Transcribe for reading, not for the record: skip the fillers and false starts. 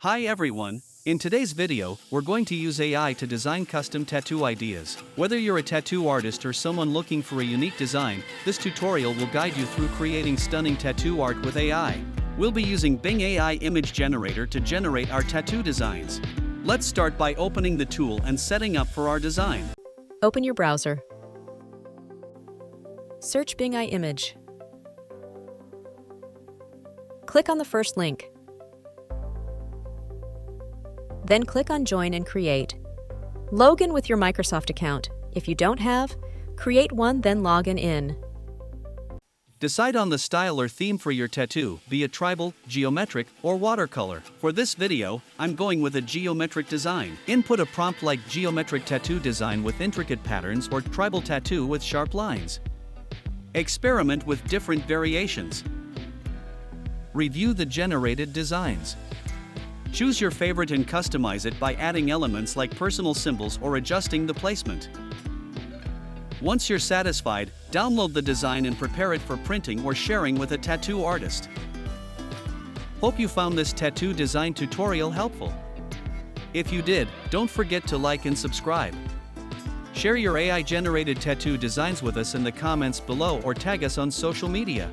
Hi everyone, in today's video, we're going to use AI to design custom tattoo ideas. Whether you're a tattoo artist or someone looking for a unique design, this tutorial will guide you through creating stunning tattoo art with AI. We'll be using Bing AI Image Generator to generate our tattoo designs. Let's start by opening the tool and setting up for our design. Open your browser. Search Bing AI Image. Click on the first link. Then click on Join and Create. Log in with your Microsoft account. If you don't have, create one, then log in. Decide on the style or theme for your tattoo, be it tribal, geometric, or watercolor. For this video, I'm going with a geometric design. Input a prompt like geometric tattoo design with intricate patterns or tribal tattoo with sharp lines. Experiment with different variations. Review the generated designs. Choose your favorite and customize it by adding elements like personal symbols or adjusting the placement. Once you're satisfied, download the design and prepare it for printing or sharing with a tattoo artist. Hope you found this tattoo design tutorial helpful. If you did, don't forget to like and subscribe. Share your AI-generated tattoo designs with us in the comments below or tag us on social media.